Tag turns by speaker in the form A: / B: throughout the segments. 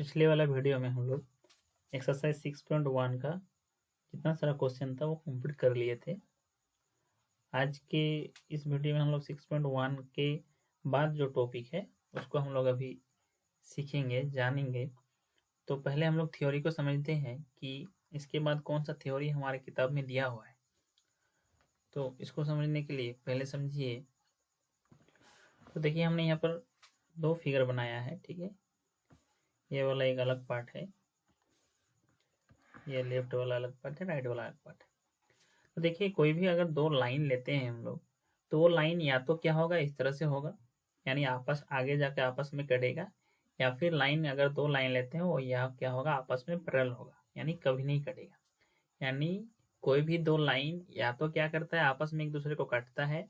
A: पिछले वाला वीडियो में हम लोग एक्सरसाइज 6.1 का जितना सारा क्वेश्चन था वो कंप्लीट कर लिए थे। आज के इस वीडियो में हम लोग 6.1 के बाद जो टॉपिक है उसको हम लोग अभी सीखेंगे, जानेंगे। तो पहले हम लोग थ्योरी को समझते हैं कि इसके बाद कौन सा थ्योरी हमारे किताब में दिया हुआ है। तो इसको समझने के लिए पहले समझिए। तो देखिए हमने यहाँ पर दो फिगर बनाया है, ठीक है। ये वाला एक अलग पार्ट है, ये लेफ्ट वाला अलग पार्ट है, राइट वाला अलग पार्ट है। तो देखिए कोई भी अगर दो लाइन लेते हैं हम लोग, तो वो लाइन या तो क्या होगा, इस तरह से होगा, यानी आपस आगे जाके आपस में कटेगा, या फिर लाइन अगर दो लाइन लेते हैं वो या क्या होगा, आपस में पैरेलल होगा, यानी कभी नहीं कटेगा। यानी कोई भी दो लाइन या तो क्या करता है, आपस में एक दूसरे को काटता है,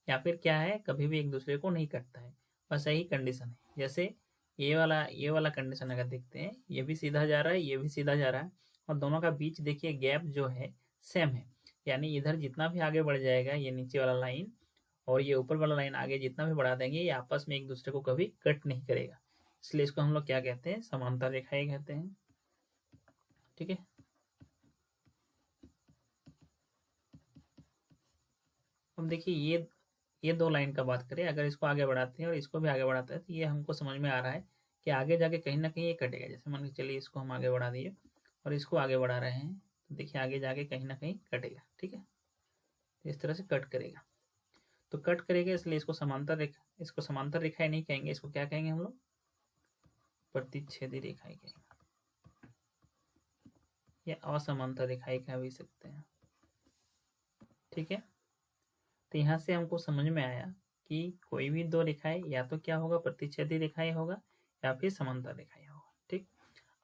A: या फिर क्या है, कभी भी एक दूसरे को नहीं काटता है। बस यही कंडीशन है। जैसे ये वाला कंडीशन अगर देखते हैं, ये भी सीधा जा रहा है, ये भी सीधा जा रहा है, और दोनों का बीच देखिए गैप जो है सेम है। यानी इधर जितना भी आगे बढ़ जाएगा ये नीचे वाला लाइन, और ये ऊपर वाला लाइन आगे जितना भी बढ़ा देंगे, ये आपस में एक दूसरे को कभी कट नहीं करेगा। इसलिए इसको हम लोग क्या कहते हैं, समांतर रेखाएं कहते हैं, ठीक है। अब देखिए ये दो लाइन का बात करें, अगर इसको आगे बढ़ाते हैं और इसको भी आगे बढ़ाते हैं, तो ये हमको समझ में आ रहा है कि आगे जाके कहीं ना कहीं ये कटेगा। जैसे मान के चलिए इसको हम आगे बढ़ा दिए और इसको आगे बढ़ा रहे हैं, तो देखिए आगे जाके कहीं ना कहीं कटेगा, ठीक है। इस तरह से कट करेगा। तो कट करेगा, इसलिए इसको समांतर रेखाएं नहीं कहेंगे, इसको क्या कहेंगे हम लोग, प्रतिच्छेदी रेखाएं कहेंगे, या असमांतर रेखाएं कह भी सकते हैं, ठीक है। तो यहाँ से हमको समझ में आया कि कोई भी दो रेखाएं या तो क्या होगा, प्रतिच्छेदी रेखाएं होगा, या फिर समांतर रेखाएं होगा, ठीक।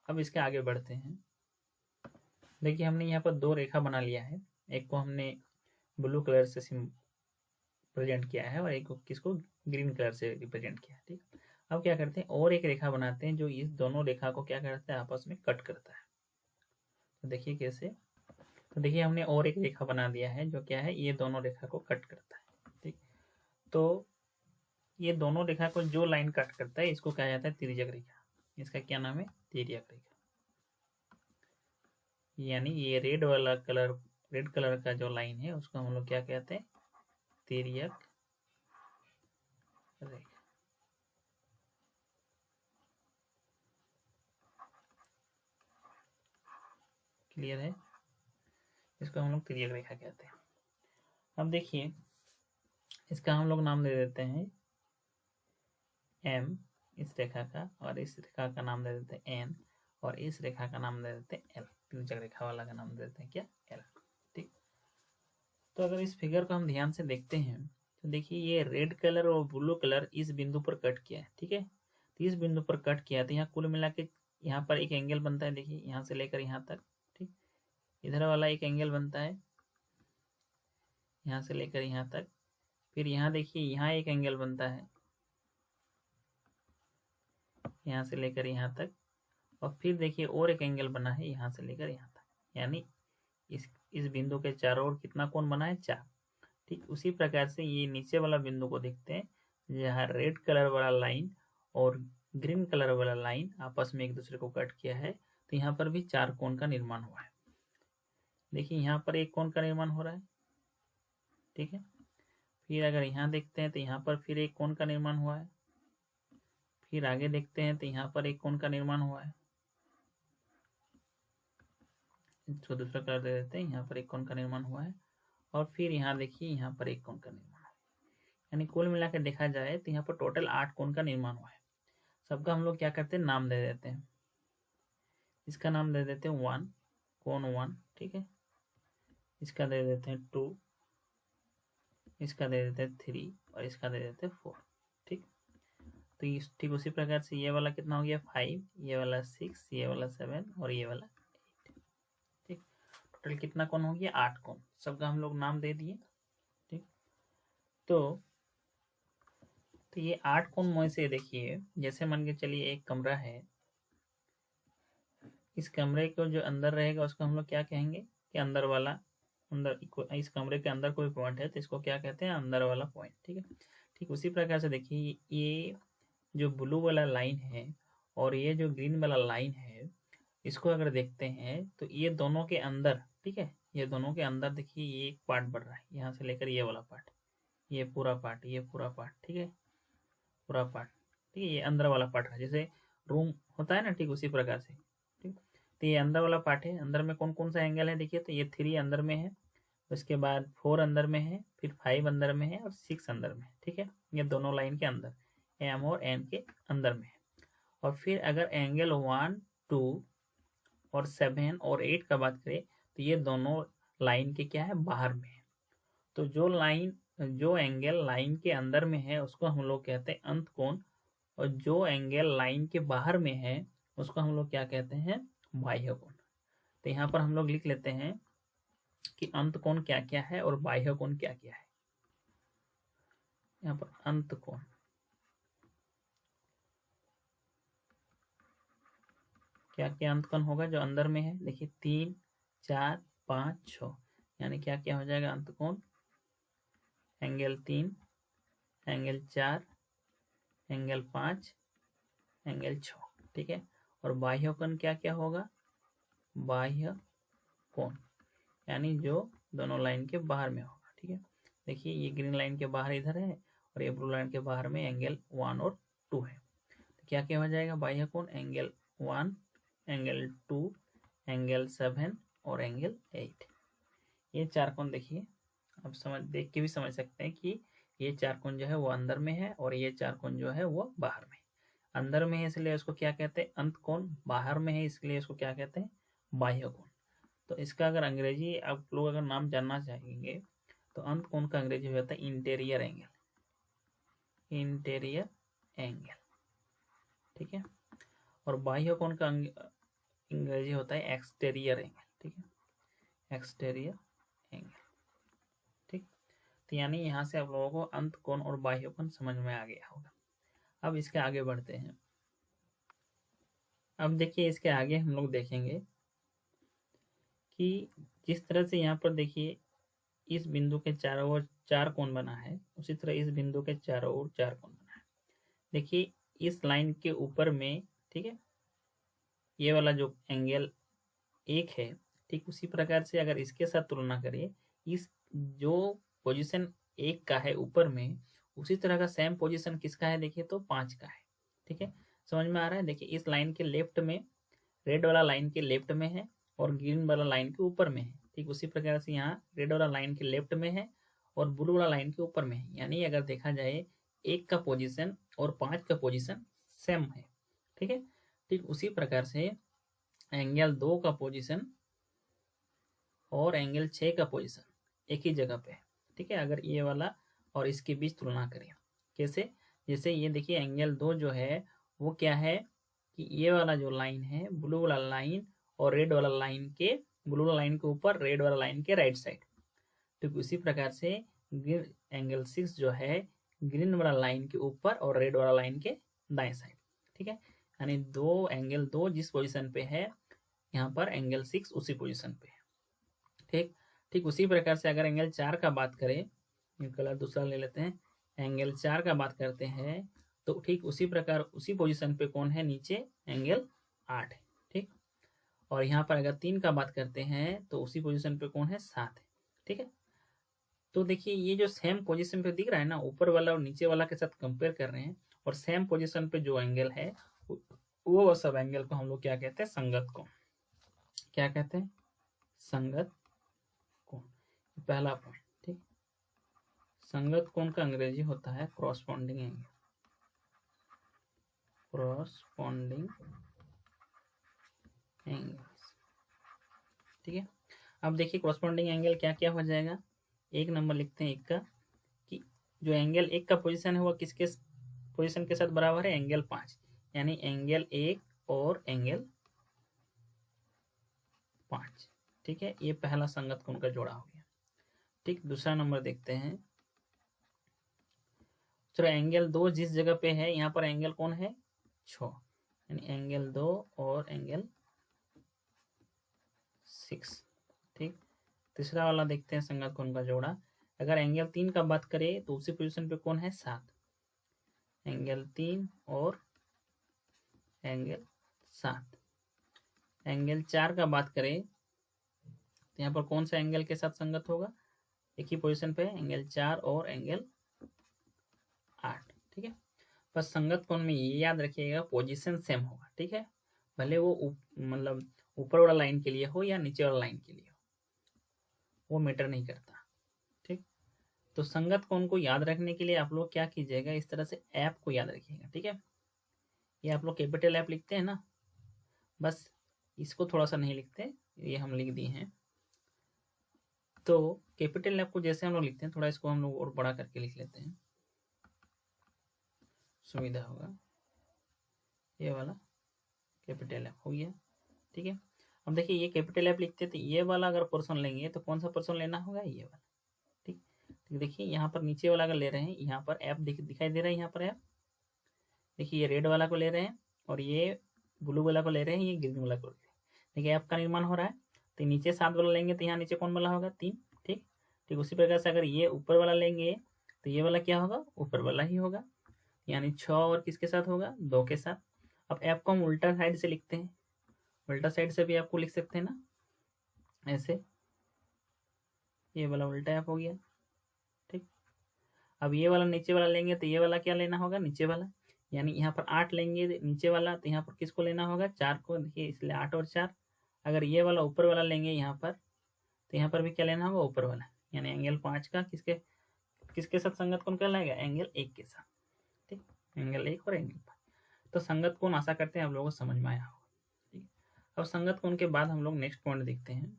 A: अब इसके आगे बढ़ते हैं। देखिए हमने यहाँ पर दो रेखा बना लिया है, एक को हमने ब्लू कलर से रिप्रेजेंट किया है और एक को किसको ग्रीन कलर से रिप्रेजेंट किया है, ठीक। अब क्या करते हैं, और एक रेखा बनाते हैं जो इस दोनों रेखा को क्या करता है, आपस में कट करता है। तो देखिए कैसे। तो देखिए हमने और एक रेखा बना दिया है जो क्या है, ये दोनों रेखा को कट करता है, ठीक। तो ये दोनों रेखा को जो लाइन कट करता है इसको कहा जाता है तिर्यक रेखा। इसका क्या नाम है, तिर्यक रेखा। यानी ये रेड कलर का जो लाइन है उसको हम लोग क्या कहते हैं, तिर्यक रेखा। क्लियर है, इसको हम लोग तिर्यक रेखा कहते हैं। अब देखिए इसका हम लोग नाम दे देते हैं एम, इस रेखा का, और इस रेखा का नाम दे देते हैं एन, और इस रेखा का नाम दे देते हैं एल। तिर्यक रेखा वाला का नाम दे देते हैं क्या, एल, ठीक। तो अगर इस फिगर को हम ध्यान से देखते हैं तो देखिए ये रेड कलर और ब्लू कलर इस बिंदु पर कट किया है, ठीक है। तो इस बिंदु पर कट किया, तो यहाँ कुल मिला के यहाँ पर एक एंगल बनता है। देखिए यहाँ से लेकर यहाँ तक, ठीक। इधर वाला एक एंगल बनता है यहाँ से लेकर यहाँ तक। फिर यहाँ देखिए यहाँ एक एंगल बनता है यहाँ से लेकर यहाँ तक। और फिर देखिए और एक एंगल बना है यहाँ से लेकर यहाँ तक। यानी इस बिंदु के चारों ओर कितना कोण बना है, 4, ठीक। उसी प्रकार से ये नीचे वाला बिंदु को देखते हैं, जहाँ रेड कलर वाला लाइन और ग्रीन कलर वाला लाइन आपस में एक दूसरे को कट किया है, तो यहाँ पर भी 4 कोण का निर्माण हुआ है। देखिए यहाँ पर एक कोण का निर्माण हो रहा है, ठीक है। फिर अगर यहाँ देखते हैं तो यहाँ पर फिर एक कोण का निर्माण हुआ है। फिर आगे देखते हैं तो यहाँ पर एक कोण का निर्माण हुआ है। इसको दूसरा कर देते हैं, यहाँ पर एक कोण का निर्माण हुआ है। और फिर यहाँ देखिए यहाँ पर एक कोण का निर्माण हुआ है। यानी कुल मिलाकर देखा जाए तो यहाँ पर टोटल 8 कोण का निर्माण हुआ है। सबका हम लोग क्या करते हैं, नाम दे देते हैं। इसका नाम दे देते हैं 1, कोण 1, ठीक है। इसका दे देते हैं 2, इसका दे देते हैं 3, और इसका दे देते हैं 4, ठीक। तो ठीक उसी प्रकार से ये वाला कितना हो गया, 5, ये वाला 6, ये वाला 7, और ये वाला 8, ठीक। टोटल कितना कोण हो गया, 8 कोण। सबका हम लोग नाम दे दिए, ठीक। तो ये 8 कोण में से देखिए, जैसे मान के चलिए एक कमरा है, इस कमरे को जो अंदर रहेगा उसको हम लोग क्या कहेंगे कि इस कमरे के अंदर कोई पॉइंट है तो इसको क्या कहते हैं, अंदर वाला पॉइंट, ठीक है। ठीक उसी प्रकार से देखिए ये जो ब्लू वाला लाइन है और ये जो ग्रीन वाला लाइन है इसको अगर देखते हैं तो ये दोनों के अंदर, ठीक है, ये दोनों के अंदर देखिए ये एक पार्ट बढ़ रहा है, यहाँ से लेकर ये वाला पार्ट, ये पूरा पार्ट, ये पूरा पार्ट, ठीक है, पूरा पार्ट, ठीक है, ये अंदर वाला पार्ट है, जैसे रूम होता है ना, ठीक उसी प्रकार से, ठीक। तो ये अंदर वाला पार्ट है, अंदर में कौन कौन सा एंगल है देखिए, तो ये 3 अंदर में है, उसके बाद 4 अंदर में है, फिर 5 अंदर में है और 6 अंदर में है, ठीक है, ये दोनों लाइन के अंदर, एम और एन के अंदर में है। और फिर अगर एंगल 1, 2 और 7 और 8 का बात करें तो ये दोनों लाइन के क्या है, बाहर में है। तो जो एंगल लाइन के अंदर में है उसको हम लोग कहते हैं अंत कोण, और जो एंगल लाइन के बाहर में है उसको हम लोग क्या कहते हैं, बाह्य कोण। तो यहाँ पर हम लोग लिख लेते हैं कि अंत कोण क्या क्या है और बाह्य कोण क्या क्या है। यहाँ पर अंत कोण, क्या क्या अंत कोण होगा जो अंदर में है, देखिए 3, 4, 5, 6, यानी क्या क्या हो जाएगा अंत कोण, एंगल 3, एंगल 4, एंगल 5, एंगल 6, ठीक है। और बाह्य कोण क्या क्या होगा, बाह्य कोण यानी जो दोनों लाइन के बाहर में होगा, ठीक है। देखिए ये ग्रीन लाइन के बाहर इधर है और ये ब्लू लाइन के बाहर में एंगल 1 और 2 है, तो क्या क्या हो जाएगा बाह्य कोण, एंगल 1, एंगल 2, एंगल 7 और एंगल 8। ये 4 कोण देखिए, आप देख के भी समझ सकते हैं कि ये 4 कोण जो है वो अंदर में है और ये 4 कोण जो है वो बाहर में। अंदर में है इसलिए उसको क्या कहते हैं, अंत कोण, बाहर में है इसलिए इसको क्या कहते हैं, बाह्य कोण। तो इसका अगर अंग्रेजी आप लोग अगर नाम जानना चाहेंगे तो अंत कोण का अंग्रेजी होता है इंटीरियर एंगल, इंटीरियर एंगल, ठीक है। और बाह्य कोण का अंग्रेजी होता है एक्सटीरियर एंगल, ठीक है, एक्सटीरियर एंगल, ठीक। तो यानी यहाँ से आप लोगों को अंत कोण और बाह्य कोण समझ में आ गया होगा। अब इसके आगे बढ़ते हैं। अब देखिए इसके आगे हम लोग देखेंगे कि जिस तरह से यहाँ पर देखिए इस बिंदु के चारों ओर 4 कोण बना है, उसी तरह इस बिंदु के चारों ओर 4 कोण बना है। देखिए इस लाइन के ऊपर में, ठीक है, ये वाला जो एंगल 1 है, ठीक उसी प्रकार से अगर इसके साथ तुलना करें, इस जो पोजीशन 1 का है ऊपर में, उसी तरह का सेम पोजीशन किसका है देखिए तो 5 का है, ठीक है, समझ में आ रहा है। देखिए इस लाइन के लेफ्ट में, रेड वाला लाइन के लेफ्ट में है और ग्रीन वाला लाइन के ऊपर में है, ठीक उसी प्रकार से यहाँ रेड वाला लाइन के लेफ्ट में है और ब्लू वाला लाइन के ऊपर में है। यानी अगर देखा जाए 1 का पोजीशन और 5 का पोजीशन सेम है, ठीक है। ठीक उसी प्रकार से एंगल 2 का पोजीशन और एंगल 6 का पोजीशन एक ही जगह पे है, ठीक है। अगर ये वाला और इसके बीच तुलना करें, कैसे, जैसे ये देखिए एंगल 2 जो है वो क्या है कि ये वाला जो लाइन है, ब्लू वाला लाइन और रेड वाला लाइन के, ब्लू वाला लाइन के ऊपर, रेड वाला लाइन के राइट साइड। ठीक उसी प्रकार से एंगल 6 जो है ग्रीन वाला लाइन के ऊपर और रेड वाला लाइन के दाएं साइड, ठीक है। यानी एंगल 2 जिस पोजीशन पे है, यहाँ पर एंगल 6 उसी पोजीशन पे है, ठीक। ठीक उसी प्रकार से अगर एंगल 4 का बात करें, ये कलर दूसरा ले लेते हैं, एंगल 4 का बात करते हैं तो ठीक उसी प्रकार उसी पोजीशन पे कौन है, नीचे एंगल 8 है, ठीक। और यहाँ पर अगर 3 का बात करते हैं तो उसी पोजीशन पे कौन है, 7 है, ठीक है। तो देखिए ये जो सेम पोजीशन पे दिख रहा है ना, ऊपर वाला और नीचे वाला के साथ कंपेयर कर रहे हैं, और सेम पोजीशन पे जो एंगल है वो सब एंगल को हम लोग क्या कहते हैं, संगत कोण। क्या कहते हैं, संगत कोण, पहला पॉइंट, ठीक। संगत कोण का अंग्रेजी होता है कॉरस्पॉन्डिंग एंगल, कॉरस्पॉन्डिंग एंगल, ठीक है। अब देखिए कॉरस्पॉन्डिंग एंगल क्या क्या हो जाएगा, 1 नंबर लिखते हैं 1 का, कि जो एंगल 1 का पोजीशन है वो किसके पोजीशन के साथ बराबर है, एंगल 5, यानी एंगल 1 और एंगल 5, ठीक है। ये पहला संगत कोण का जोड़ा हो गया, ठीक। दूसरा नंबर देखते हैं, चलो एंगल 2 जिस जगह पे है यहाँ पर एंगल कौन है, 6, यानी एंगल 2 और एंगल 6, ठीक। तीसरा वाला देखते हैं संगत कोण का जोड़ा, अगर एंगल 3 का बात करें तो उसी पोजीशन पे कौन है, 7, एंगल 3 और एंगल 7। एंगल 4 का बात करें तो यहाँ पर कौन सा एंगल के साथ संगत होगा, एक ही पोजीशन पे एंगल 4 और एंगल 8। ठीक है, बस संगत कोण में ये याद रखिएगा पोजीशन सेम होगा। ठीक है, भले वो मतलब ऊपर वाला लाइन के लिए हो या नीचे वाला लाइन के लिए हो, वो मैटर नहीं करता। ठीक, तो संगत कोण को याद रखने के लिए आप लोग क्या कीजिएगा, इस तरह से ऐप को याद रखिएगा। ठीक है, ये आप लोग कैपिटल ऐप लिखते हैं ना, बस इसको थोड़ा सा नहीं लिखते, ये हम लिख दिए हैं। तो कैपिटल ऐप को जैसे हम लोग लिखते हैं, थोड़ा इसको हम लोग और बड़ा करके लिख लेते हैं, सुविधा होगा। ये वाला कैपिटल ऐप हो गया। ठीक है, अब देखिए ये कैपिटल ऐप लिखते हैं तो ये वाला अगर पोर्शन लेंगे तो कौन सा पोर्शन लेना होगा, ये वाला। ठीक, तो देखिए यहाँ पर नीचे वाला अगर ले रहे हैं, यहाँ पर ऐप दिखाई दे रहा है, यहाँ पर ऐप देखिए, ये रेड वाला को ले रहे हैं और ये ब्लू वाला को ले रहे हैं, ये ग्रीन वाला को ले रहे हैं। देखिए ऐप का निर्माण हो रहा है, तो नीचे 7 वाला लेंगे तो यहाँ नीचे कौन वाला होगा, 3। ठीक, ठीक उसी प्रकार से अगर ये ऊपर वाला लेंगे तो ये वाला क्या होगा, ऊपर वाला ही होगा, यानी 6 और किसके साथ होगा, 2 के साथ। अब ऐप को हम उल्टा साइड से लिखते हैं, उल्टा साइड से भी आपको लिख सकते हैं ना, ऐसे, ये वाला उल्टा ऐप हो गया। ठीक, अब ये वाला नीचे वाला लेंगे तो ये वाला क्या लेना होगा, नीचे वाला, यानी यहाँ पर 8 लेंगे नीचे वाला, तो यहाँ पर किसको लेना होगा, 4 को। देखिए इसलिए 8 और 4। अगर ये वाला ऊपर वाला लेंगे यहाँ पर, तो यहाँ पर भी क्या लेना होगा, ऊपर वाला, यानी एंगल 5 का किसके किसके साथ संगत कोण कहलाएगा, एंगल 1 के साथ। ठीक, एंगल 1 और एंगल 5। तो संगत कोण आशा करते हैं आप लोगों को समझ में आया होगा। ठीक, अब संगत कोण के बाद हम लोग नेक्स्ट पॉइंट देखते हैं।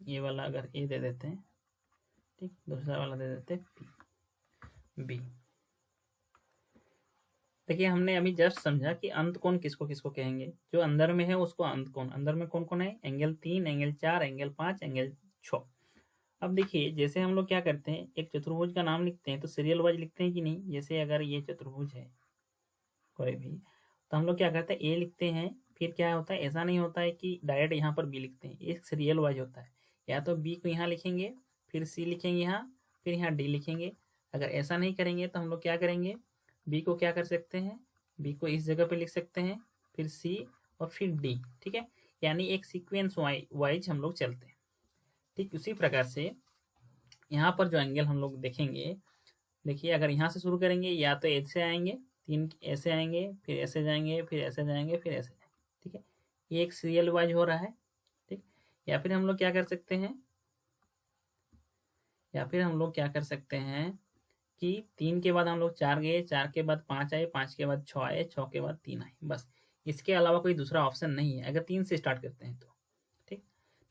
A: ये वाला अगर ए दे देते हैं, ठीक, दूसरा वाला दे देते हैं बी। देखिए हमने अभी जस्ट समझा कि अंत कोण किसको किसको कहेंगे, जो अंदर में है उसको अंत कोण। अंदर में कौन कौन है, एंगल 3, एंगल 4, एंगल 5, एंगल 6। अब देखिए जैसे हम लोग क्या करते हैं, एक चतुर्भुज का नाम लिखते हैं तो सीरियल वाइज लिखते हैं कि नहीं। जैसे अगर ये चतुर्भुज है कोई भी, तो हम लोग क्या करते हैं, ए लिखते हैं, फिर क्या होता है, ऐसा नहीं होता है कि डायरेक्ट यहाँ पर बी लिखते हैं, एक सीरियल वाइज होता है। या तो बी को यहाँ लिखेंगे, फिर सी लिखेंगे यहाँ, फिर यहाँ डी लिखेंगे। अगर ऐसा नहीं करेंगे तो हम लोग क्या करेंगे, बी को क्या कर सकते हैं, बी को इस जगह पे लिख सकते हैं, फिर सी और फिर डी। ठीक है, यानी एक सीक्वेंस वाइज हम लोग चलते हैं। ठीक, उसी प्रकार से यहाँ पर जो एंगल हम लोग देखेंगे, देखिए अगर यहाँ से शुरू करेंगे या तो ऐसे आएंगे, 3 ऐसे आएंगे, फिर ऐसे जाएंगे, फिर ऐसे जाएंगे, फिर ऐसे जाएंगे। ठीक है, ये एक सीरियल वाइज हो रहा है। ठीक, या फिर हम लोग क्या कर सकते हैं, कि 3 के बाद हम लोग 4 गए, 4 के बाद 5 आए, 5 के बाद 6 आए, 6 के बाद 3 आए, बस इसके अलावा कोई दूसरा ऑप्शन नहीं है अगर 3 से स्टार्ट करते हैं तो। ठीक,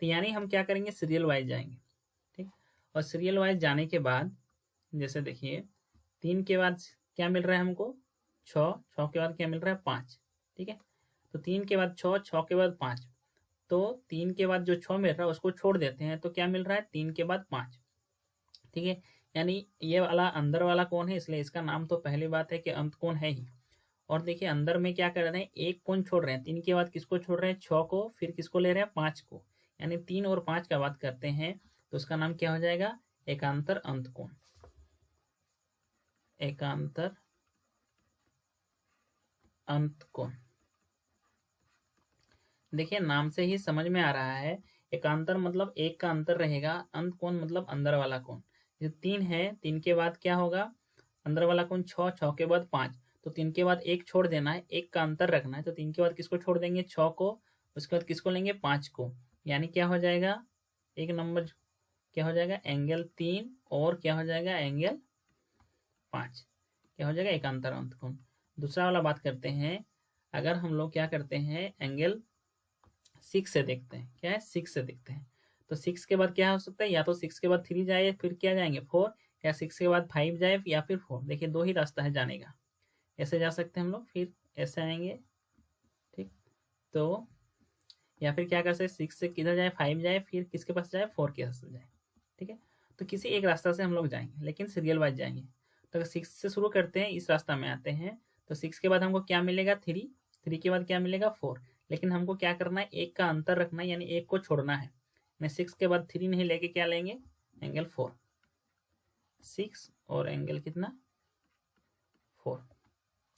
A: तो यानी हम क्या करेंगे, सीरियल वाइज जाएंगे। ठीक, और सीरियल वाइज जाने के बाद जैसे देखिए 3 के बाद क्या मिल रहा है हमको, 6, 6 के बाद क्या मिल रहा है, 5। ठीक है, तो 3 के बाद 6, 6 के बाद 5, तो 3 के बाद जो 6 मिल रहा है उसको छोड़ देते हैं, तो क्या मिल रहा है, 3 के बाद 5। ठीक है, यानी ये वाला अंदर वाला कोण है, इसलिए इसका नाम तो पहली बात है कि अंत कोण है ही। और देखिए अंदर में क्या कर रहे हैं, एक कोण छोड़ रहे हैं, 3 के बाद किसको छोड़ रहे हैं, 6 को, फिर किसको ले रहे हैं, 5 को, यानी 3 और 5 का बात करते हैं तो उसका नाम क्या हो जाएगा, एकांतर अंत कोण। एकांतर अंत कोण, देखिए नाम से ही समझ में आ रहा है, एकांतर मतलब एक का अंतर रहेगा, अंत कोण मतलब अंदर वाला कोण। जो 3 है, 3 के बाद क्या होगा, अंदर वाला कोण 6, 6 के बाद 5, तो 3 के बाद 1 छोड़ देना है, 1 का अंतर रखना है, तो 3 के बाद किसको छोड़ देंगे, 6 को, उसके बाद किसको लेंगे, 5 को, यानी क्या हो जाएगा, एक नंबर क्या हो जाएगा, एंगल 3 और क्या हो जाएगा, एंगल 5, क्या हो जाएगा, एकांतर अंत कोण। दूसरा वाला बात करते हैं, अगर हम लोग क्या करते हैं, एंगल 6 से देखते हैं, क्या है, 6 से देखते हैं, तो 6 के बाद क्या हो सकता है, या तो 6 के बाद 3 जाए, फिर क्या जाएंगे 4, या 6 के बाद 5 जाए या फिर 4। देखिए 2 ही रास्ता है जाने का, ऐसे जा सकते हैं हम लोग, फिर ऐसे आएंगे। ठीक, तो या फिर क्या कर सकते, 6 से किधर जाए, 5 जाए, फिर किसके पास जाए, 4 के पास जाए। ठीक है, तो किसी एक रास्ता से हम लोग जाएंगे, लेकिन सीरियल वाइज जाएंगे। तो अगर 6 से शुरू करते हैं, इस रास्ता में आते हैं, तो 6 के बाद हमको क्या मिलेगा, 3, 3 के बाद क्या मिलेगा, 4, लेकिन हमको क्या करना है, एक का अंतर रखना है, यानी एक को छोड़ना है। मैं 6 के बाद 3 नहीं लेके क्या लेंगे, एंगल 4, 6 और एंगल कितना, 4।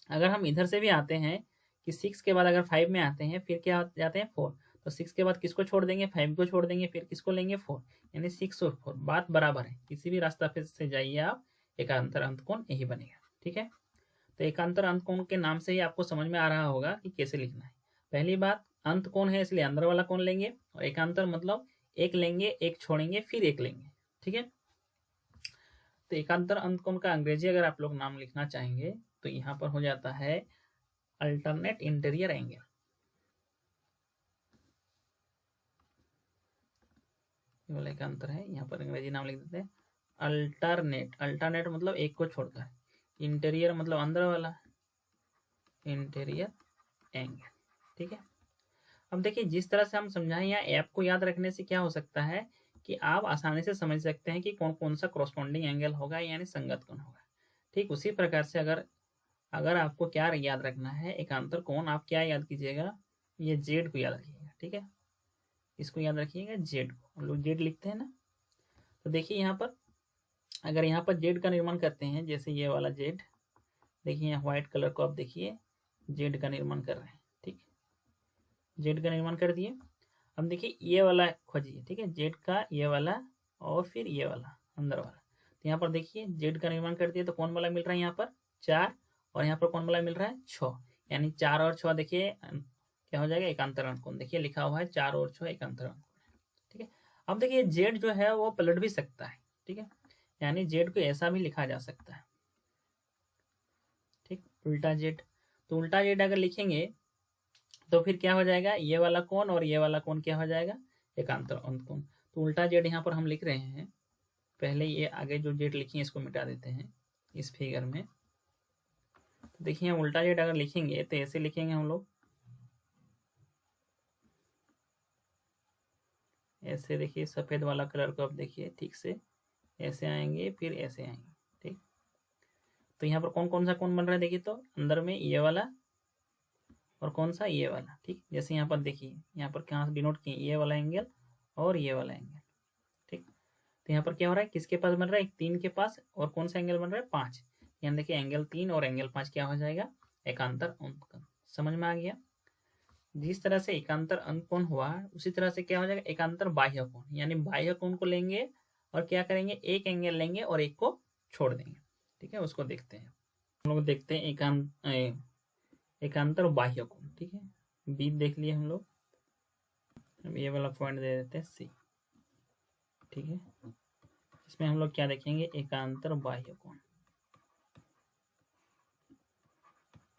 A: अगर हम इधर से भी आते हैं कि 6 के बाद अगर 5 में आते हैं फिर क्या जाते हैं 4, तो 6 के बाद किसको छोड़ देंगे, 5 को छोड़ देंगे, फिर किसको लेंगे 4, यानी 6 और 4 बात बराबर है। किसी भी रास्ता पे से जाइए आप, एकांतर अंतकोण यही बनेगा। ठीक है, तो एकांतर अंतकोण के नाम से ही आपको समझ में आ रहा होगा कि कैसे लिखना है। पहली बात, अंत कोण है इसलिए अंदर वाला कोण लेंगे, और एकांतर मतलब एक लेंगे, एक छोड़ेंगे, फिर एक लेंगे। ठीक है, तो एकांतर अंतकोण का अंग्रेजी अगर आप लोग नाम लिखना चाहेंगे तो यहाँ पर हो जाता है अल्टरनेट इंटीरियर एंगल। ये वाला एकांतर है, यहाँ पर अंग्रेजी नाम लिख देते हैं अल्टरनेट। अल्टरनेट मतलब एक को छोड़कर, इंटीरियर मतलब अंदर वाला, इंटीरियर एंगल। ठीक है, अब देखिए जिस तरह से हम समझाएं, यहाँ ऐप को याद रखने से क्या हो सकता है कि आप आसानी से समझ सकते हैं कि कौन कौन सा कॉरस्पॉन्डिंग एंगल होगा, यानी संगत कोण होगा। ठीक उसी प्रकार से अगर आपको क्या याद रखना है, एकांतर कोण, आप क्या याद कीजिएगा, ये जेड को याद रखिएगा। ठीक है, इसको याद रखिएगा, जेड को हम लोग जेड लिखते हैं ना। तो देखिए यहाँ पर अगर यहाँ पर जेड का निर्माण करते हैं, जैसे ये वाला जेड, देखिए यहाँ व्हाइट कलर को आप देखिए जेड का निर्माण कर रहे हैं। ठीक, जेड का निर्माण कर दिए। अब देखिए ये वाला खोजिए। ठीक है, जेड का ये वाला और फिर ये वाला अंदर वाला। तो यहाँ पर देखिए जेड का निर्माण कर दिए तो कौन वाला मिल रहा है यहाँ पर 4, और यहाँ पर कौन वाला मिल रहा है 6, यानी 4 और 6 देखिए क्या हो जाएगा, एकांतर अंतकोण। देखिए लिखा हुआ है 4 और 6 एकांतर अंतकोण। ठीक है, अब देखिए जेड जो है वो पलट भी सकता है। ठीक है, यानी जेड को ऐसा भी लिखा जा सकता है। ठीक, उल्टा जेड। तो उल्टा जेड अगर लिखेंगे तो फिर क्या हो जाएगा, ये वाला कोण और ये वाला कोण क्या हो जाएगा, एकांतर अंतकोण। तो उल्टा जेड यहाँ पर हम लिख रहे हैं, पहले ये आगे जो जेड लिखे इसको मिटा देते हैं इस फिगर में। तो देखिए उल्टा जेड अगर लिखेंगे तो ऐसे लिखेंगे हम लोग, ऐसे देखिए सफेद वाला कलर को आप देखिए ठीक से, ऐसे आएंगे फिर ऐसे आएंगे। ठीक, तो यहाँ पर कौन कौन सा कोण बन रहा है देखिए, तो अंदर में ये वाला और कौन सा, ये वाला। ठीक, जैसे यहाँ पर देखिए, यहाँ पर कहाँ डिनोट किए, ये वाला एंगल और ये वाला एंगल। ठीक, तो यहाँ पर क्या हो रहा है, किसके पास बन रहा है, 3 के पास, और कौन सा एंगल बन रहा है 5, यानी देखिए एंगल 3 और एंगल 5 क्या हो जाएगा, एकांतर अंतकोण। समझ में आ गया। जिस तरह से एकांतर अंतकोण हुआ उसी तरह से क्या हो जाएगा, एकांतर बाह्य कोण, यानी बाह्य कोण को लेंगे और क्या करेंगे, एक एंगल लेंगे और एक को छोड़ देंगे। ठीक है, उसको देखते हैं हम लोग, देखते हैं एकांतर बाह्य कोण। ठीक है, बी देख लिए हम लोग, अब ये वाला पॉइंट दे देते हैं सी। ठीक है, इसमें हम लोग क्या देखेंगे, एकांतर बाह्य कोण।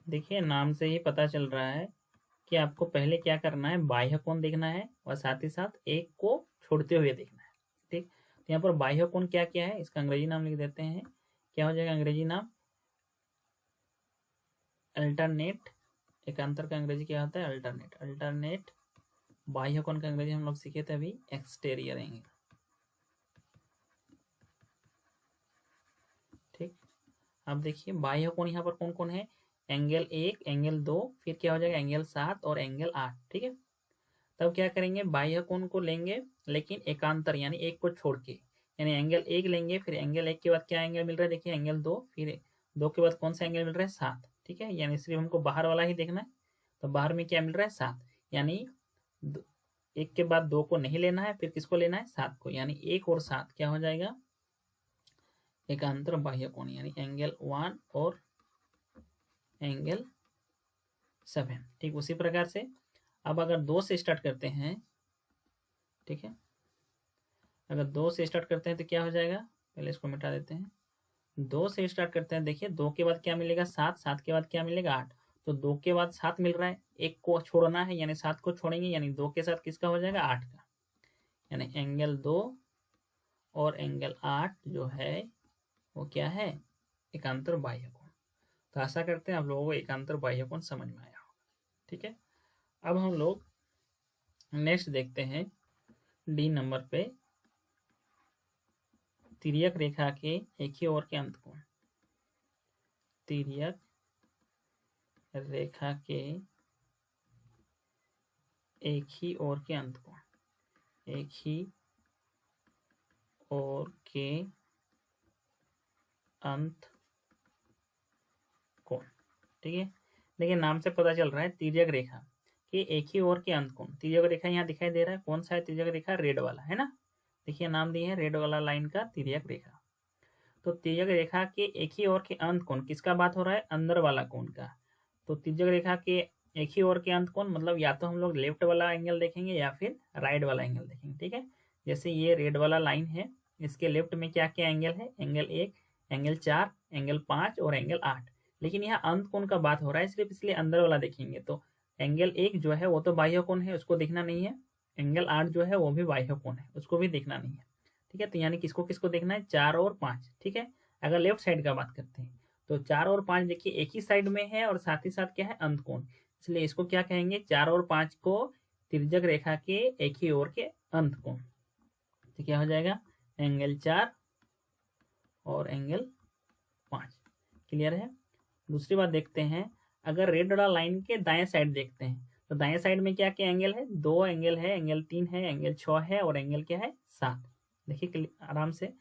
A: देखिए नाम से ही पता चल रहा है कि आपको पहले क्या करना है, बाह्य कोण देखना है और साथ ही साथ एक को छोड़ते हुए देखना है। ठीक, तो यहाँ पर बाह्य कोण क्या क्या है, इसका अंग्रेजी नाम लिख देते हैं। क्या हो जाएगा अंग्रेजी नाम, अल्टरनेट। एकांतर का अंग्रेजी क्या होता है, अल्टरनेट। अल्टरनेट बाह्य कोण का अंग्रेजी हम लोग सीखे थे अभी, एक्सटेरियर एंगल। ठीक, अब देखिए बाह्य कोण यहाँ पर कौन कौन है, एंगल 1, एंगल 2, फिर क्या हो जाएगा एंगल 7 और एंगल 8। ठीक है, तब क्या करेंगे, बाह्य कोण को लेंगे लेकिन एकांतर यानी एक को छोड़ के, यानी एंगल 1 लेंगे, फिर एंगल 1 के बाद क्या एंगल मिल रहा है, देखिए एंगल 2, फिर 2 के बाद कौन सा एंगल मिल रहा है 7। ठीक है, यानी सिर्फ हमको बाहर वाला ही देखना है, तो बाहर में क्या मिल रहा है 7, यानी 1 के बाद 2 को नहीं लेना है, फिर किसको लेना है 7 को, यानी 1 और 7 क्या हो जाएगा, एकांतर बाह्य कोण, यानी एंगल 1 और एंगल 7। ठीक, उसी प्रकार से अब अगर 2 से स्टार्ट करते हैं, ठीक है, अगर 2 से स्टार्ट करते हैं तो क्या हो जाएगा, पहले इसको मिटा देते हैं। 2 से स्टार्ट करते हैं, देखिए 2 के बाद क्या मिलेगा 7, 7 के बाद क्या मिलेगा 8, तो 2 के बाद 7 मिल रहा है, एक को छोड़ना है यानी 7 को छोड़ेंगे, यानी 2 के साथ किसका हो जाएगा 8 का, यानी एंगल 2 और एंगल 8 जो है वो क्या है, एकांतर बाह्य कोण। तो आशा करते हैं आप लोगों को एकांतर बाह्य कोण समझ में आया होगा। ठीक है, अब हम लोग नेक्स्ट देखते हैं डी नंबर पे, तिर्यक रेखा के एक ही ओर के अंतकोण। तिर्यक रेखा के एक ही ओर के अंतकोण, एक ही ओर के अंत कोण। ठीक है, देखिए नाम से पता चल रहा है तिर्यक रेखा कि एक ही ओर के अंत कोण। तिर्यक रेखा यहाँ दिखाई दे रहा है, कौन सा है तिर्यक रेखा? रेड वाला है ना। देखिए नाम दिए है रेड वाला लाइन का तिर्यक रेखा। तो तिर्यक रेखा के एक ही ओर के अंत कोण, किसका बात हो रहा है? अंदर वाला कोण का। तो तिर्यक रेखा के एक ही ओर के अंत कोण मतलब या तो हम लोग लेफ्ट वाला एंगल देखेंगे या फिर राइट वाला एंगल देखेंगे, ठीक है। जैसे ये रेड वाला लाइन है, इसके लेफ्ट में क्या क्या एंगल है? एंगल 1, एंगल 4, एंगल 5 और एंगल 8। लेकिन यहाँ अंत कोण का बात हो रहा है, इसलिए अंदर वाला देखेंगे। तो एंगल 1 जो है वो तो बाह्य कोण है, उसको देखना नहीं है। एंगल 8 जो है वो भी बाह्य कोण है, उसको भी देखना नहीं है, ठीक है। तो यानी किसको किसको देखना है? 4 और 5, ठीक है। अगर लेफ्ट साइड का बात करते हैं तो 4 और 5 देखिए एक ही साइड में है और साथ ही साथ क्या है? अंत कोण। इसलिए इसको क्या कहेंगे? 4 और 5 को तिर्यक रेखा के एक ही ओर के अंत कोण। तो क्या हो जाएगा? एंगल 4 और एंगल 5। क्लियर है। दूसरी बात देखते हैं, अगर रेड वाला लाइन के दाएं साइड देखते हैं तो दाएं साइड में क्या क्या एंगल है? 2 एंगल है, एंगल 3 है, एंगल 6 है और एंगल क्या है? 7। देखिए आराम से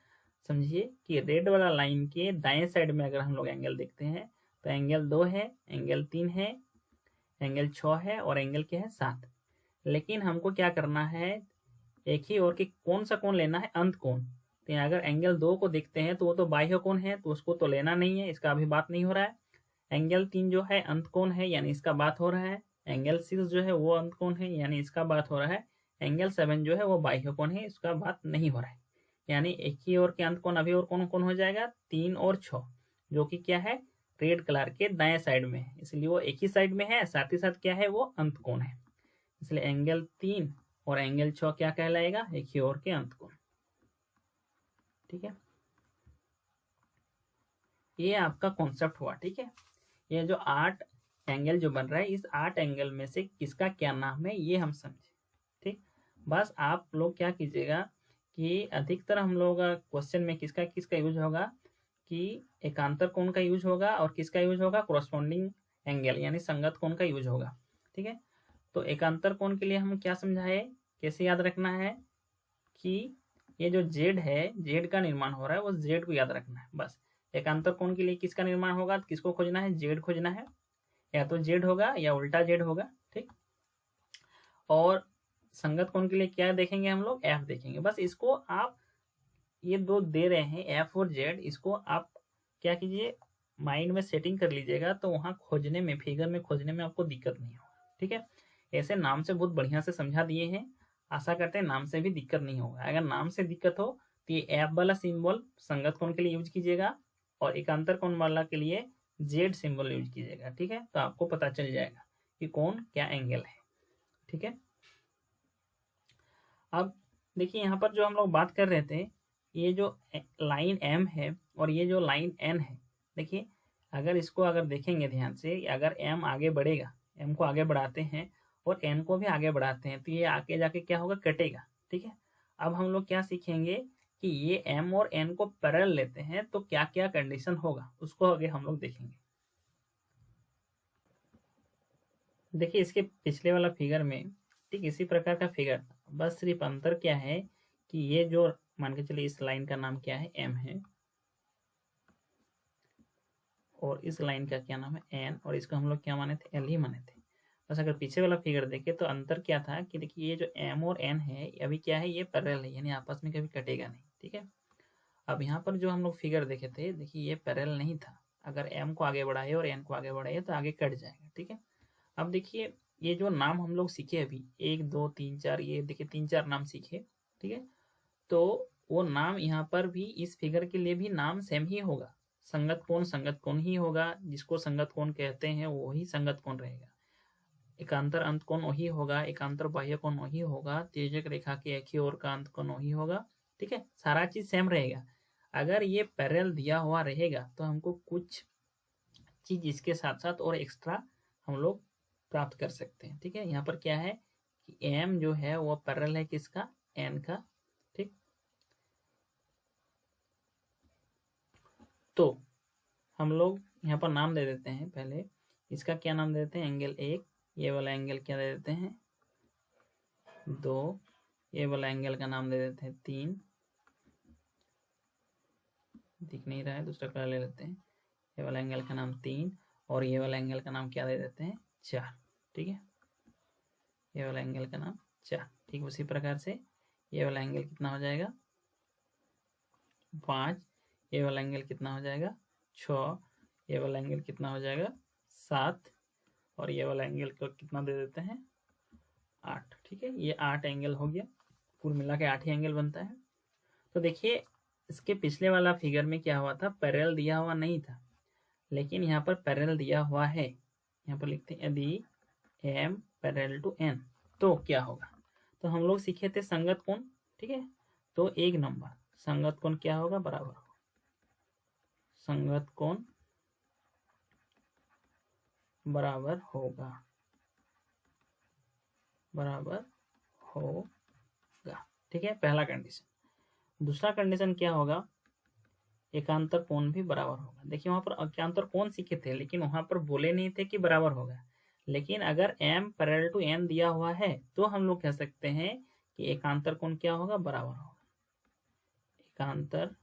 A: समझिए कि रेड वाला लाइन के दाएं साइड में अगर हम लोग एंगल देखते हैं तो एंगल 2 है, एंगल 3 है, एंगल 6 है और एंगल क्या है? 7। लेकिन हमको क्या करना है? एक ही ओर के कौन सा कोण लेना है? अंत कोण। तो यहाँ अगर एंगल 2 को देखते हैं तो वो तो बाह्य कोण है, तो उसको तो लेना नहीं है, इसका अभी बात नहीं हो रहा है। एंगल 3 जो है अंत कोण है, यानी इसका बात हो रहा है। एंगल 6 जो है वो अंत कोण है, यानी इसका बात हो रहा है। एंगल 7 जो है वो बाह्य कोण है, इसका बात नहीं हो रहा है। यानी एक ही ओर के अंत कोण अभी और कौन कौन हो जाएगा? 3 और 6, जो कि क्या है? रेड कलर के दाएं साइड में है, इसलिए वो एक ही साइड में है, साथ ही साथ क्या है? वो अंत कोण है। इसलिए एंगल 3 और एंगल 6 क्या कहलाएगा? एक ही ओर के अंत कोण, ठीक है। ये आपका कॉन्सेप्ट हुआ, ठीक है। ये जो 8 एंगल जो बन रहा है, इस 8 एंगल में से किसका क्या नाम है ये हम समझे, ठीक। बस आप लोग क्या कीजिएगा कि अधिकतर हम लोग क्वेश्चन में किसका किसका यूज होगा कि एकांतर कोण का यूज होगा और किसका यूज होगा? कोरस्पॉन्डिंग एंगल यानी संगत कोण का यूज होगा, ठीक है। तो एकांतर कोण के लिए हम क्या समझाए, कैसे याद रखना है कि ये जो जेड है, जेड का निर्माण हो रहा है, वो जेड को याद रखना है बस। एकांतर कोण के लिए किसका निर्माण होगा? तो किसको खोजना है? जेड खोजना है। या तो जेड होगा या उल्टा जेड होगा, ठीक। और संगत कोण के लिए क्या देखेंगे हम लोग? एफ देखेंगे। बस इसको आप ये दो दे रहे हैं एफ और जेड, इसको आप क्या कीजिए माइंड में सेटिंग कर लीजिएगा, तो वहां खोजने में, फिगर में खोजने में आपको दिक्कत नहीं होगा, ठीक है। ऐसे नाम से बहुत बढ़िया से समझा दिए हैं, आशा करते हैं नाम से भी दिक्कत नहीं होगा। अगर नाम से दिक्कत हो तो ये एफ वाला सिंबल संगत कोण के लिए यूज कीजिएगा और एकांतर कोण वाला के लिए जेड सिंबल यूज कीजिएगा, ठीक है। तो आपको पता चल जाएगा कि कौन क्या एंगल है, ठीक है। अब देखिए यहाँ पर जो हम लोग बात कर रहे थे, ये जो लाइन एम है और ये जो लाइन एन है, देखिए अगर इसको अगर देखेंगे ध्यान से, अगर एम आगे बढ़ेगा, एम को आगे बढ़ाते हैं और एन को भी आगे बढ़ाते हैं तो ये आगे जाके क्या होगा? कटेगा, ठीक है। अब हम लोग क्या सीखेंगे कि ये एम और एन को पैरेलल लेते हैं तो क्या क्या कंडीशन होगा, उसको आगे हम लोग देखेंगे। देखिए इसके पिछले वाला फिगर में ठीक इसी प्रकार का फिगर था, बस सिर्फ अंतर क्या है कि ये जो मान के चलिए इस लाइन का नाम क्या है? एम है, और इस लाइन का क्या नाम है? एन, और इसको हम लोग क्या माने थे? एल ही माने थे। बस अगर पीछे वाला फिगर देखे तो अंतर क्या था कि देखिए ये जो एम और एन है अभी क्या है? ये पैरेलल है, यानी आपस में कभी कटेगा नहीं, ठीक है। अब यहाँ पर जो हम लोग फिगर देखे थे, देखिए ये पैरेलल नहीं था। अगर एम को आगे बढ़ाए और एन को आगे बढ़ाए तो आगे कट जाएगा, ठीक है। अब देखिए ये जो नाम हम लोग सीखे अभी 1 2 3 4, ये देखिए 3 4 नाम सीखे, ठीक है। तो वो नाम यहाँ पर भी इस फिगर के लिए भी नाम सेम ही होगा। संगत कोण ही होगा, जिसको संगत कोण कहते हैं वो ही संगत कोण रहेगा। एकांतर अंत कोण वही होगा, एकांतर बाह्य कोण वही होगा, तिर्यक रेखा के एक ही ओर का अंत कोण वही होगा, ठीक है। सारा चीज सेम रहेगा। अगर ये पैरेलल दिया हुआ रहेगा तो हमको कुछ चीज इसके साथ साथ और एक्स्ट्रा हम लोग प्राप्त कर सकते हैं, ठीक है। यहाँ पर क्या है कि एम जो है वो पैरेलल है किसका? एन का, ठीक। तो हम लोग यहाँ पर नाम दे देते हैं, पहले इसका क्या नाम दे देते हैं? एंगल 1, ये वाला एंगल क्या दे देते हैं? 2, ये वाला एंगल का नाम दे देते हैं 3, दिख नहीं रहा है दूसरा कलर ले लेते हैं, ये वाला एंगल का नाम 3, और ये वाला एंगल का नाम क्या दे देते हैं, 4। ठीक है, ये वाला एंगल का नाम 4। ठीक, उसी प्रकार से ये वाला एंगल कितना हो जाएगा, 5। ये वाला एंगल कितना हो जाएगा, 6। ये वाला एंगल कितना हो जाएगा, 7। और ये वाला एंगल को कितना दे देते हैं, 8। ठीक है, ये 8 एंगल हो गया, कुल मिला के 8 ही एंगल बनता है। तो देखिए इसके पिछले वाला फिगर में क्या हुआ था, पैरेलल दिया हुआ नहीं था, लेकिन यहाँ पर पैरेलल दिया हुआ है। यहाँ पर लिखते हैं यदि m पैरेलल टू n तो क्या होगा। तो हम लोग सीखे थे संगत कोण। ठीक है, तो 1 नंबर संगत कोण क्या होगा, बराबर होगा, संगत कोण बराबर होगा, बराबर होगा। ठीक है, पहला कंडीशन। दूसरा कंडीशन क्या होगा, एकांतर कोण भी बराबर होगा। देखिए वहां पर एकांतर कोण सीखे थे, लेकिन वहां पर बोले नहीं थे कि बराबर होगा, लेकिन अगर m पैरेलल टू n दिया हुआ है तो हम लोग कह सकते हैं कि एकांतर कोण क्या होगा, बराबर होगा। एकांतर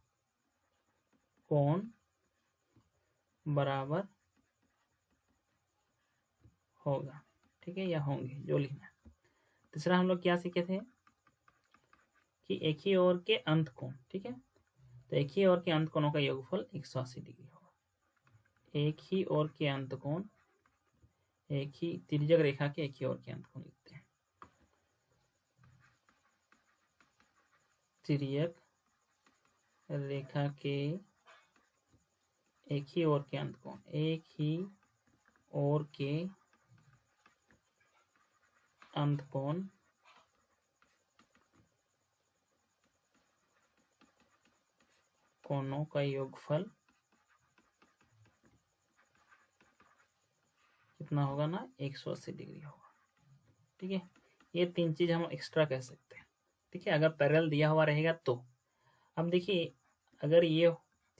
A: कोण बराबर होगा। ठीक है, या होंगे, जो लिखना है। तीसरा हम लोग क्या सीखे थे कि एक ही ओर के अंत कोण। ठीक है, तो एक ही ओर के अंत कोणों का योगफल 180 डिग्री होगा। एक ही ओर के अंत कोण, एक ही तिर्यक रेखा के एक ही ओर के अंत कोण लिखते हैं, तिर्यक रेखा के एक ही ओर के अंत कोण, एक ही ओर के अंत कोण कोणों का योगफल कितना होगा ना, 180 डिग्री होगा। ठीक है, ये 3 चीज हम एक्स्ट्रा कह सकते हैं। ठीक है, अगर पैरेलल दिया हुआ रहेगा तो। अब देखिए अगर ये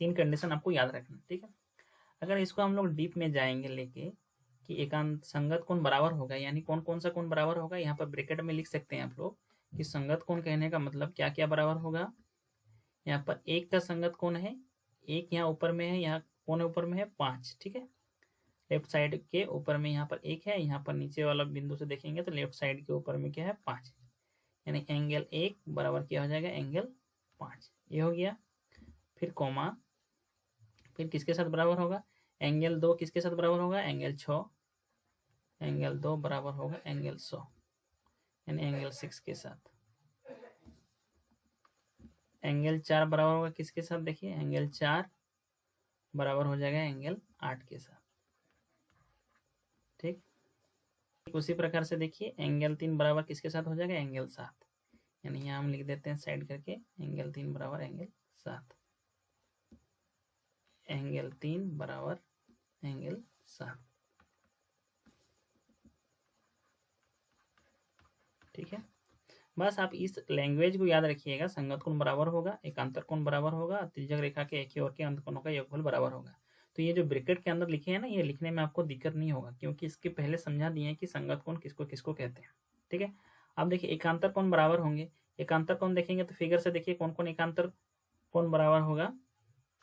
A: 3 कंडीशन आपको याद रखना। ठीक है, अगर इसको हम लोग डीप में जाएंगे लेके कि एकांत संगत कोण बराबर होगा, यानी कौन कौन सा कोण बराबर होगा, यहाँ पर ब्रैकेट में लिख सकते हैं आप लोग कि संगत कोण कहने का मतलब क्या क्या बराबर होगा। यहाँ पर 1 का संगत कोण है, 1 यहाँ ऊपर में है, यहाँ कोण ऊपर में है 5। ठीक है, लेफ्ट साइड के ऊपर में यहाँ पर 1 है, यहाँ पर नीचे वाला बिंदु से देखेंगे तो लेफ्ट साइड के ऊपर में क्या है, 5, यानी एंगल 1 बराबर क्या हो जाएगा, एंगल 5। ये हो गया। फिर कोमा, फिर किसके साथ बराबर होगा, एंगल 2 किसके साथ बराबर होगा, एंगल 6। एंगल 2 बराबर होगा एंगल 100, यानी एंगल 6 के साथ। एंगल 4 बराबर होगा किसके साथ, देखिए एंगल 4 बराबर हो जाएगा एंगल 8 के साथ। ठीक, उसी प्रकार से देखिए एंगल 3 बराबर किसके साथ हो जाएगा, एंगल 7, यानी यहाँ हम लिख देते हैं साइड करके एंगल 3 बराबर एंगल 7। एंगल 3 बराबर एंगल 7। ठीक है, बस आप इस लैंग्वेज को याद रखिएगा, संगत कोण बराबर होगा, एकांतर कोण बराबर होगा, तिर्यक रेखा के एक ही ओर के अंत कोणों का योगफल बराबर होगा। तो ये जो ब्रैकेट के अंदर लिखे हैं ना, ये लिखने में आपको दिक्कत नहीं होगा, क्योंकि इसके पहले समझा दिए हैं कि संगत कोण किसको किसको कहते हैं। ठीक है, अब देखिए एकांतर कोण बराबर होंगे। एकांतर कोण देखेंगे तो फिगर से देखिए कौन कौन एकांतर कोण बराबर होगा।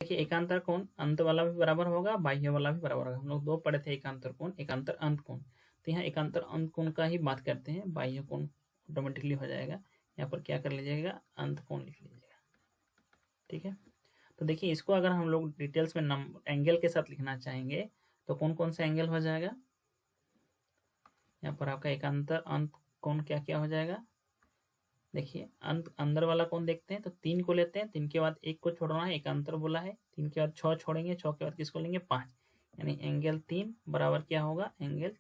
A: देखिए एकांतर कोण अंत वाला भी बराबर होगा, बाह्य वाला भी बराबर होगा। हम लोग 2 पढ़े थे, एकांतर कोण, एकांतर अंत कोण। तो यहाँ एकांतर अंत कोण का ही बात करते हैं, बाह्य कोण ऑटोमेटिकली हो जाएगा। यहाँ पर क्या कर लीजिएगा, अंत कोण लिख लीजिएगा। ठीक है, तो देखिए इसको अगर हम लोग डिटेल्स में एंगल के साथ लिखना चाहेंगे तो कौन कौन सा एंगल हो जाएगा, यहाँ पर आपका एकांतर अंत कोण क्या क्या हो जाएगा। देखिए अंत अंदर वाला कोण देखते हैं तो 3 को लेते हैं, 3 के बाद 1 को छोड़ना है, एकांतर बोला है। 3 के बाद 6 छोड़ेंगे, 6 के बाद किसको लेंगे, 5, यानी एंगल 3 बराबर क्या होगा, एंगल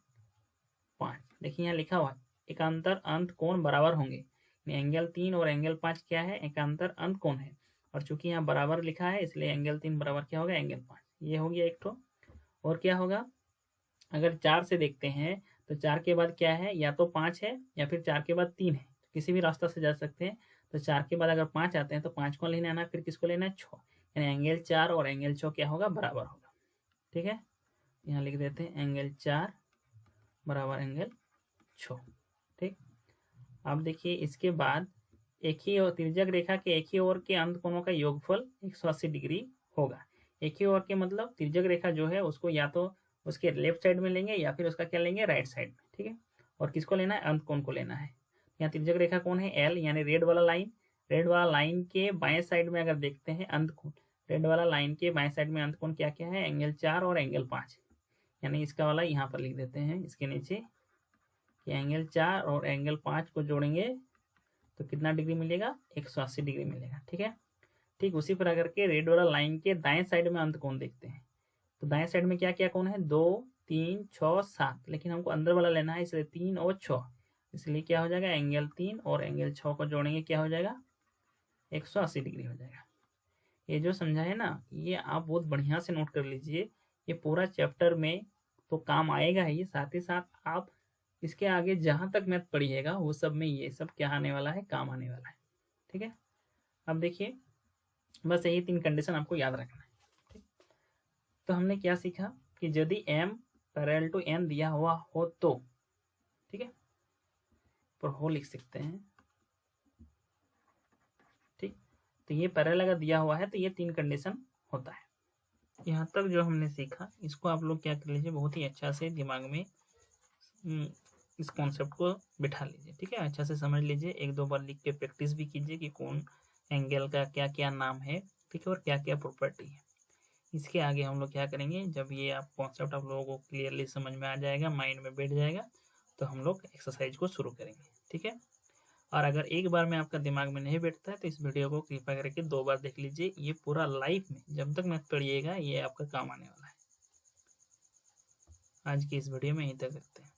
A: 5। देखिए यहाँ लिखा हुआ है एकांतर अंत कोण बराबर होंगे, एंगल 3 और एंगल 5 क्या है, एकांतर अंत कोण है। और चूंकि यहाँ बराबर लिखा है इसलिए एंगल 3 बराबर क्या होगा, एंगल 5। ये हो गया एक ठो। और क्या होगा, अगर 4 से देखते हैं तो 4 के बाद क्या है, या तो 5 है या फिर 4 के बाद 3 है, किसी भी रास्ता से जा सकते हैं। तो 4 के बाद अगर 5 आते हैं तो 5 को लेना है ना, फिर किसको लेना है, 6, यानी एंगल 4 और एंगल 6 क्या होगा, बराबर होगा। ठीक है, यहाँ लिख देते हैं एंगल 4 बराबर एंगल 6। ठीक, अब देखिए इसके बाद एक ही और तिर्यक रेखा के एक ही ओर के अंत कोणों का योगफल 180 डिग्री होगा। एक ही ओर के मतलब तिर्यक रेखा जो है उसको या तो उसके लेफ्ट साइड में लेंगे या फिर उसका क्या लेंगे, राइट साइड में, ठीक है। और किसको लेना है, अंत कोण को लेना है। यहाँ तिर्यक रेखा कौन है, एल, यानी रेड वाला लाइन। रेड वाला लाइन के बाएं साइड में अगर देखते हैं अंत कोण, रेड वाला लाइन के बाएं साइड में अंत कोण क्या क्या है, एंगल 4 और एंगल 5, यानी इसका वाला यहाँ पर लिख देते हैं इसके नीचे कि एंगल 4 और एंगल 5 को जोड़ेंगे तो कितना डिग्री मिलेगा, 180 डिग्री मिलेगा, ठीक है। ठीक उसी प्रकार के रेड वाला लाइन के दाएं साइड में अंत कोण देखते हैं, तो दाएं साइड में क्या क्या कोण है, 2, 3, 6, 7, लेकिन हमको अंदर वाला लेना है इसलिए 3 और 6, इसलिए क्या हो जाएगा, एंगल 3 और एंगल 6 को जोड़ेंगे क्या हो जाएगा, 180 डिग्री हो जाएगा। ये जो समझा है ना, ये आप बहुत बढ़िया से नोट कर लीजिए, ये पूरा चैप्टर में तो काम आएगा ही, साथ ही साथ आप इसके आगे जहां तक मैथ पढ़िएगा वो सब में ये सब क्या आने वाला है, काम आने वाला है, ठीक है। अब देखिए बस यही 3 कंडीशन आपको याद रखना है, ठीक। तो हमने क्या सीखा कि यदि m पैरेलल टू n दिया हुआ हो तो, ठीक है, पर हो लिख सकते हैं, ठीक। तो ये पैरेलल अगर दिया हुआ है तो ये 3 कंडीशन होता है। यहाँ तक जो हमने सीखा इसको आप लोग क्या कर लीजिए, बहुत ही अच्छा से दिमाग में इस कॉन्सेप्ट को बिठा लीजिए, ठीक है, अच्छा से समझ लीजिए, 1-2 बार लिख के प्रैक्टिस भी कीजिए कि कौन एंगल का क्या क्या नाम है, ठीक है, और क्या क्या प्रॉपर्टी है। इसके आगे हम लोग क्या करेंगे, जब ये आप कॉन्सेप्ट आप लोगों को क्लियरली समझ में आ जाएगा, माइंड में बैठ जाएगा, तो हम लोग एक्सरसाइज को शुरू करेंगे, ठीक है। और अगर एक बार में आपका दिमाग में नहीं बैठता है तो इस वीडियो को कृपया करके 2 बार देख लीजिए, ये पूरा लाइफ में जब तक मैथ पढ़िएगा ये आपका काम आने वाला है। आज की इस वीडियो में यहीं तक रखते हैं।